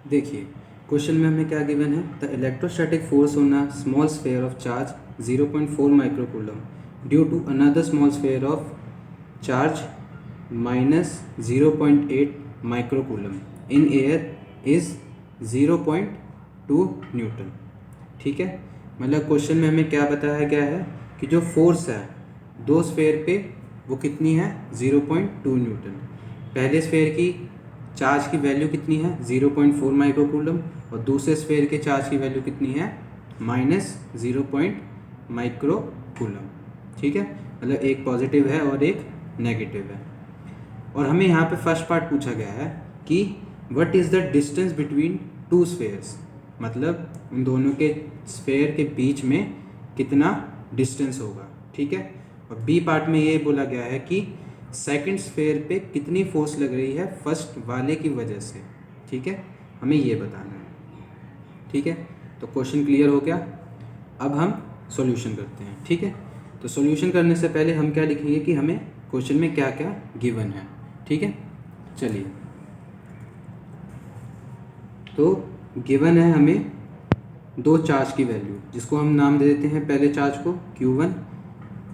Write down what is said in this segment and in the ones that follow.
देखिए क्वेश्चन में हमें क्या गिवन है, the electrostatic force on a small sphere of charge 0.4 microcoulomb due to another small sphere of charge -0.8 microcoulomb in air is 0.2 newton. ठीक है, मतलब क्वेश्चन में हमें क्या बताया गया है कि जो फोर्स है दो स्फेयर पे वो कितनी है 0.2 न्यूटन। पहले स्फेयर की चार्ज की वैल्यू कितनी है 0.4 माइक्रोकूलम और दूसरे स्फेयर के चार्ज की वैल्यू कितनी है -0 माइक्रोकूलम। ठीक है, मतलब एक पॉजिटिव है और एक नेगेटिव है। और हमें यहाँ पे फर्स्ट पार्ट पूछा गया है कि what is the distance between two spheres, मतलब उन दोनों के स्फेयर के बीच में कितना डिस्टेंस होगा। ठीक है, और बी पार्ट में ये बोला गया है कि सेकंड स्फेयर पे कितनी फोर्स लग रही है फर्स्ट वाले की वजह से। ठीक है, हमें ये बताना है। ठीक है, तो क्वेश्चन क्लियर हो गया। अब हम सॉल्यूशन करते हैं। ठीक है, तो सॉल्यूशन करने से पहले हम क्या लिखेंगे कि हमें क्वेश्चन में क्या क्या गिवन है। ठीक है, चलिए, तो गिवन है हमें दो चार्ज की वैल्यू, जिसको हम नाम दे देते हैं पहले चार्ज को Q1,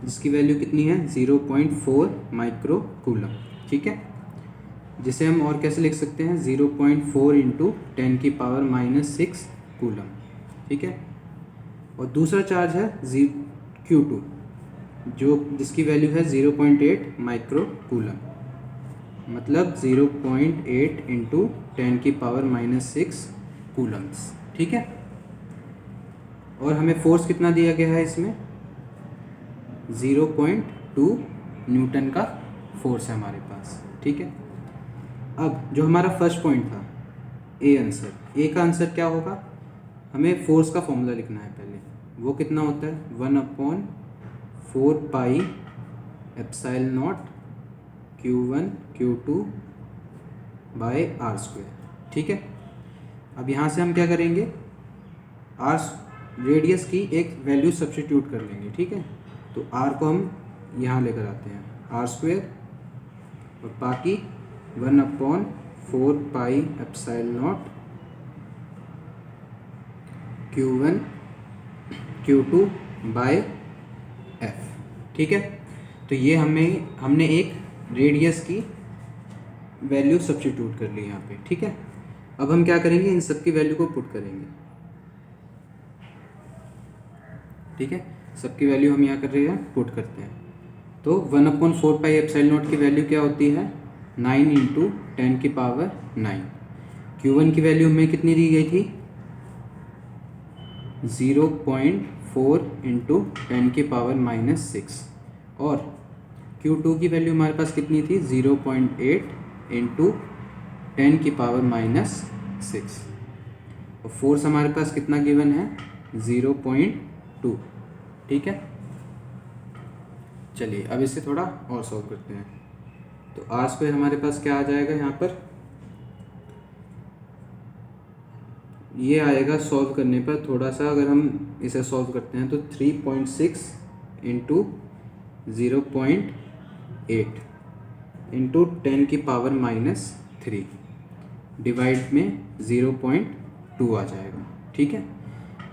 जिसकी वैल्यू कितनी है 0.4 माइक्रोकूलम। ठीक है, जिसे हम और कैसे लिख सकते हैं 0.4 इंटू 10⁻⁻6 कूलम। ठीक है, और दूसरा चार्ज है Q2 जो जिसकी वैल्यू है 0.8 माइक्रोकूलम, मतलब 0.8 इंटू 10⁻⁻6 कूलम्स। ठीक है, और हमें फोर्स कितना दिया गया है इसमें 0.2 न्यूटन का फोर्स है हमारे पास। ठीक है, अब जो हमारा फर्स्ट पॉइंट था ए आंसर, ए का आंसर क्या होगा, हमें फोर्स का फॉर्मूला लिखना है पहले। वो कितना होता है 1/4 pi epsilon naught Q1 Q2 bye r²। ठीक है, अब यहाँ से हम क्या करेंगे, r रेडियस की एक वैल्यू सब्स्टिट्यूट कर लेंगे। ठीक है, तो r को हम यहाँ लेकर आते हैं r² और बाकी 1/4 pi epsilon naught Q1 Q2 by f। ठीक है, तो ये हमने एक रेडियस की वैल्यू सब्स्टिट्यूट कर ली यहाँ पे। ठीक है, अब हम क्या करेंगे, इन सब की वैल्यू को पुट करेंगे। ठीक है, सबकी वैल्यू हम यहाँ कर रहे हैं, पुट करते हैं। तो 1/4 पाई एप्सिलॉन नॉट की वैल्यू क्या होती है 9 इंटू 10⁹। Q1 की वैल्यू हमें कितनी दी गई थी 0.4 इंटू 10⁻⁻6 और Q2 की वैल्यू हमारे पास कितनी थी 0.8 इंटू 10⁻⁻6 और फोर्स हमारे पास कितना गिवन है 0.2। ठीक है, चलिए अब इसे थोड़ा और सॉल्व करते हैं। तो r² हमारे पास क्या आ जाएगा, यहाँ पर ये आएगा सॉल्व करने पर थोड़ा सा, अगर हम इसे सॉल्व करते हैं तो 3.6 इंटू 0.8 इंटू 10⁻⁻3 डिवाइड में 0.2 आ जाएगा। ठीक है,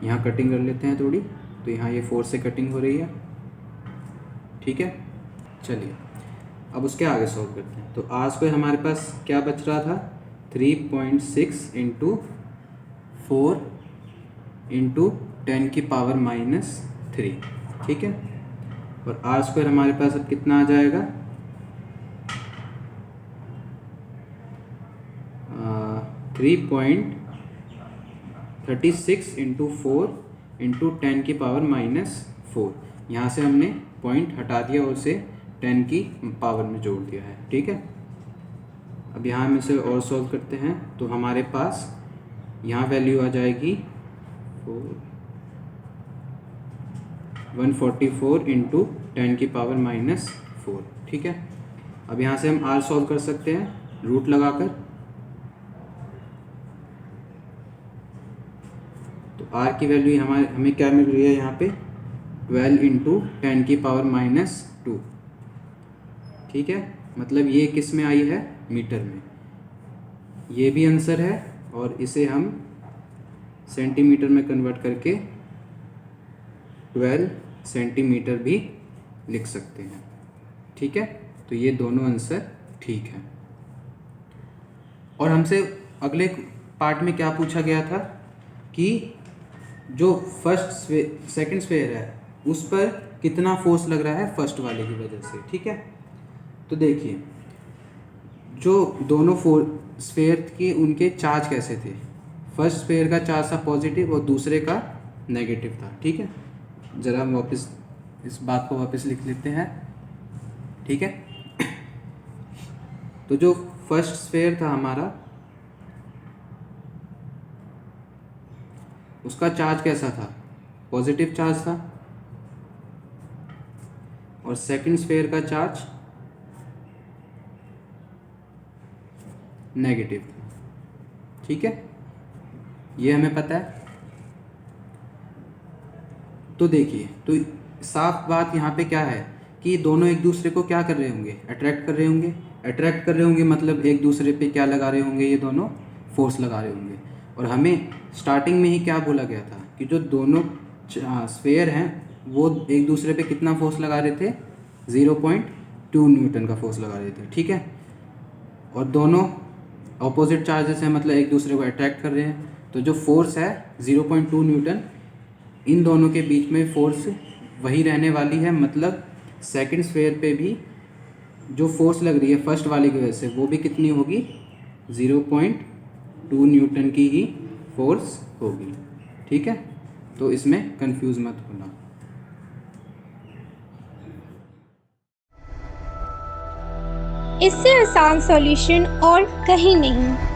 यहाँ कटिंग कर लेते हैं थोड़ी, तो यहाँ ये 4 से कटिंग हो रही है। ठीक है, चलिए अब उसके आगे सॉल्व करते हैं। तो r² हमारे पास क्या बच रहा था 3.6 इंटू 4 इंटू 10⁻⁻3। ठीक है, और r² हमारे पास अब कितना आ जाएगा 3.36 इंटू 4 इंटू 10⁻⁻4। यहाँ से हमने पॉइंट हटा दिया और उसे 10 की पावर में जोड़ दिया है। ठीक है, अब यहाँ हम इसे और सॉल्व करते हैं तो हमारे पास यहाँ वैल्यू आ जाएगी 144 इंटू 10⁻⁻4। ठीक है, अब यहाँ से हम r सॉल्व कर सकते हैं रूट लगाकर। तो r की वैल्यू हमें क्या मिल रही है यहाँ पे 12 इंटू 10⁻⁻2। ठीक है, मतलब ये किस में आई है मीटर में। ये भी आंसर है और इसे हम सेंटीमीटर में कन्वर्ट करके 12 सेंटीमीटर भी लिख सकते हैं। ठीक है, तो ये दोनों आंसर ठीक है। और हमसे अगले पार्ट में क्या पूछा गया था कि जो सेकंड स्फेयर है उस पर कितना फोर्स लग रहा है फर्स्ट वाले की वजह से। ठीक है, तो देखिए जो दोनों स्फेयर के उनके चार्ज कैसे थे। फर्स्ट स्फेयर का चार्ज था पॉजिटिव और दूसरे का नेगेटिव था। ठीक है, ज़रा हम वापस इस बात को वापस लिख लेते हैं। ठीक है, तो जो फर्स्ट स्फेयर था हमारा, उसका चार्ज कैसा था, पॉजिटिव चार्ज था, और सेकंड स्फेयर का चार्ज नेगेटिव था। ठीक है, ये हमें पता है। तो देखिए, तो साफ बात यहाँ पे क्या है कि दोनों एक दूसरे को क्या कर रहे होंगे, अट्रैक्ट कर रहे होंगे। अट्रैक्ट कर रहे होंगे मतलब एक दूसरे पे क्या लगा रहे होंगे, ये दोनों फोर्स लगा रहे होंगे। और हमें स्टार्टिंग में ही क्या बोला गया था कि जो दोनों स्फेयर हैं वो एक दूसरे पे कितना फोर्स लगा रहे थे, 0.2 न्यूटन का फोर्स लगा रहे थे। ठीक है, और दोनों ऑपोजिट चार्जेस हैं, मतलब एक दूसरे को अट्रैक्ट कर रहे हैं। तो जो फोर्स है 0.2 न्यूटन, इन दोनों के बीच में फोर्स वही रहने वाली है। मतलब सेकंड स्फेयर पे भी जो फोर्स लग रही है फर्स्ट वाले की वजह से, वो भी कितनी होगी, 0.2 न्यूटन की ही फोर्स होगी। ठीक है, तो इसमें कंफ्यूज मत होना। इससे आसान सॉल्यूशन और कहीं नहीं।